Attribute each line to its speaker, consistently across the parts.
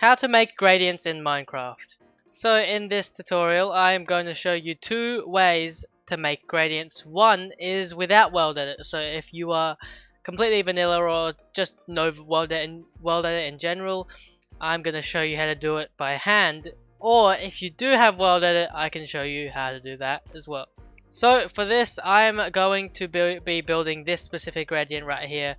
Speaker 1: How to make gradients in Minecraft. So in this tutorial I am going to show you two ways to make gradients. One is without World Edit, so if you are completely vanilla or just no World Edit in general, I'm going to show you how to do it by hand. Or if you do have World Edit, I can show you how to do that as well. So for this, I'm going to be building this specific gradient right here.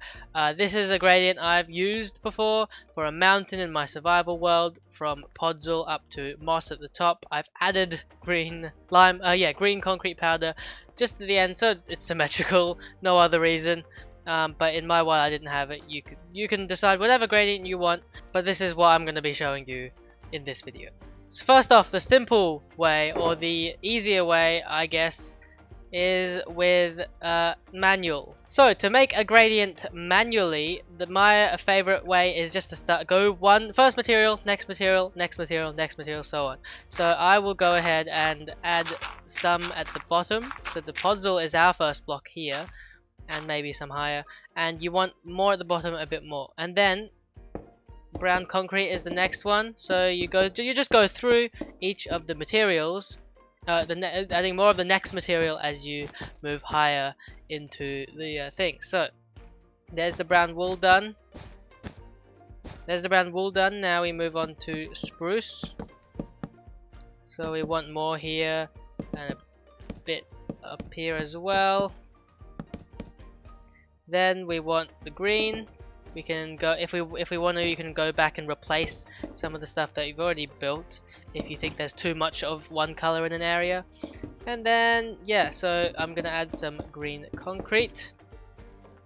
Speaker 1: This is a gradient I've used before for a mountain in my survival world, from Podzol up to moss at the top. I've added green concrete powder just at the end, so it's symmetrical. No other reason. But in my world, I didn't have it. You can decide whatever gradient you want, but this is what I'm going to be showing you in this video. So first off, the simple way, or the easier way, I guess, is with manual. So to make a gradient manually, my favorite way is just to go first material, next material, next material, next material, so on. So I will go ahead and add some at the bottom. So the Podzol is our first block here, and maybe some higher, and you want more at the bottom, a bit more, and then brown concrete is the next one. So you just go through each of the materials, adding more of the next material as you move higher into the thing. So there's the brown wool done. There's the brown wool done. Now we move on to spruce. So we want more here and a bit up here as well. Then we want the green. We can go, if we want to, you can go back and replace some of the stuff that you've already built if you think there's too much of one color in an area. And then yeah, so I'm gonna add some green concrete,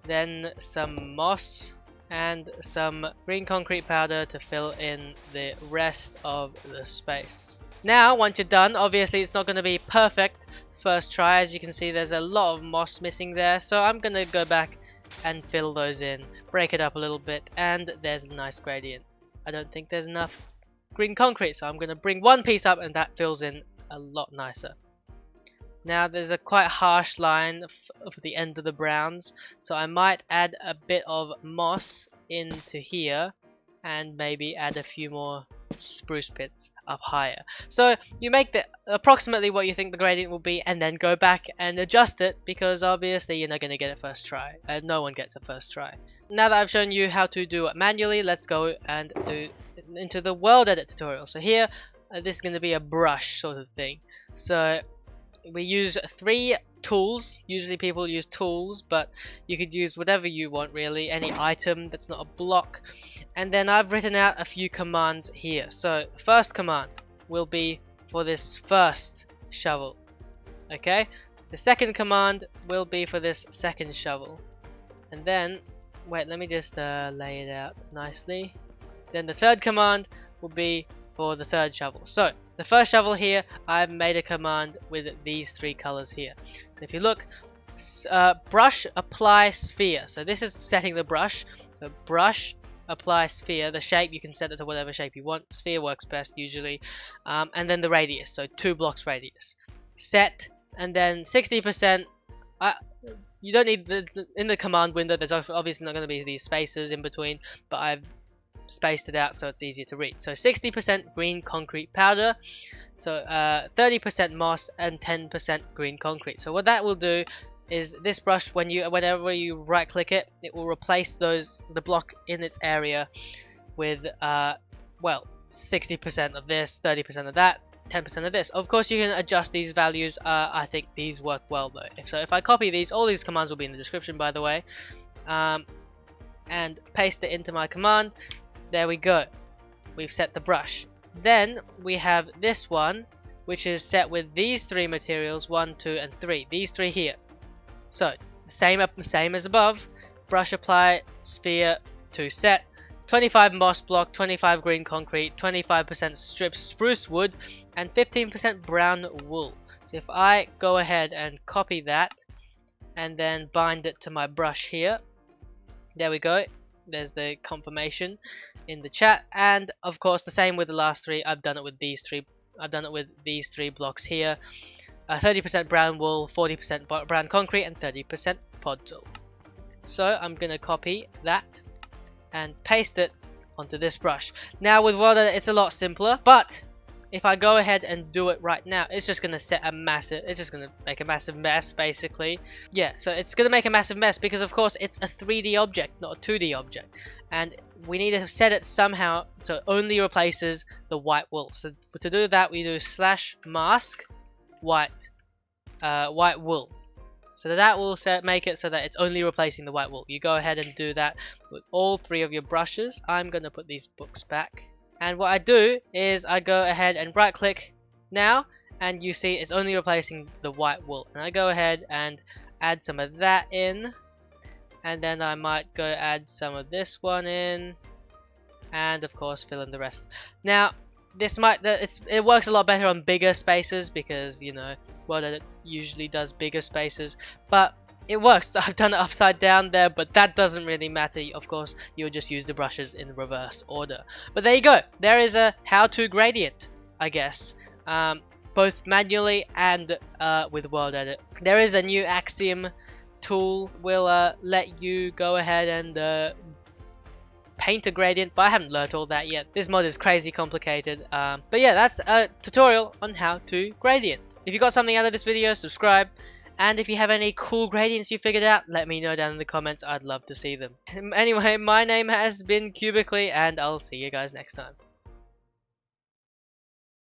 Speaker 1: then some moss, and some green concrete powder to fill in the rest of the space. Now once you're done, obviously it's not going to be perfect first try. As you can see, there's a lot of moss missing there, so I'm gonna go back and fill those in, break it up a little bit, and there's a nice gradient. I don't think there's enough green concrete, so I'm going to bring one piece up and that fills in a lot nicer. Now there's a quite harsh line for the end of the browns, so I might add a bit of moss into here and maybe add a few more spruce pits up higher. So you make approximately what you think the gradient will be, and then go back and adjust it, because obviously you're not going to get it first try. No one gets it first try. Now that I've shown you how to do it manually, let's go and do into the World Edit tutorial. So here, this is going to be a brush sort of thing. So we use 3 tools. Usually people use tools, but you could use whatever you want really, any item that's not a block. And then I've written out a few commands here. So first command will be for this first shovel, okay? The second command will be for this second shovel, and then wait, let me just lay it out nicely. Then the third command will be for the third shovel. So the first shovel here, I've made a command with these 3 colors here. So if you look, brush, apply, sphere. So this is setting the brush. So brush, apply, sphere. The shape, you can set it to whatever shape you want. Sphere works best usually. And then the radius, so 2 blocks radius. Set, and then 60%. You don't need in the command window, there's obviously not going to be these spaces in between, but I've spaced it out so it's easier to read. So 60% green concrete powder, so 30% moss, and 10% green concrete. So what that will do is this brush, whenever you right click it, it will replace the block in its area with well, 60% of this, 30% of that, 10% of this. Of course you can adjust these values. I think these work well though. So if I copy these, all these commands will be in the description by the way, and paste it into my command. There we go, we've set the brush. Then we have this one, which is set with these 3 materials, 1, 2, and 3. These 3 here. So same as above. Brush, apply, sphere to set. 25 moss block, 25 green concrete, 25% stripped spruce wood, and 15% brown wool. So if I go ahead and copy that and then bind it to my brush here, there we go. There's the confirmation in the chat. And of course the same with the last 3. I've done it with these 3. I've done it with these 3 blocks here. 30% brown wool, 40% brown concrete, and 30% Podzol. So I'm gonna copy that and paste it onto this brush. Now with World Edit, it's a lot simpler, but if I go ahead and do it right now, it's just gonna make a massive mess, basically. Yeah, so it's gonna make a massive mess because of course it's a 3D object, not a 2D object. And we need to set it somehow so it only replaces the white wool. So to do that, we do /mask white wool. So that will make it so that it's only replacing the white wool. You go ahead and do that with all 3 of your brushes. I'm gonna put these books back. And what I do is I go ahead and right click now, and you see it's only replacing the white wool. And I go ahead and add some of that in, and then I might go add some of this one in, and of course fill in the rest. Now it works a lot better on bigger spaces because, you know, World Edit usually does bigger spaces, but it works. I've done it upside down there, but that doesn't really matter. Of course, you'll just use the brushes in reverse order. But there you go. There is a how-to gradient, I guess, both manually and with World Edit. There is a new Axiom tool will let you go ahead and paint a gradient, but I haven't learned all that yet. This mod is crazy complicated. But yeah, that's a tutorial on how to gradient. If you got something out of this video, subscribe. And if you have any cool gradients you figured out, let me know down in the comments. I'd love to see them. Anyway, my name has been Cubically, and I'll see you guys next time.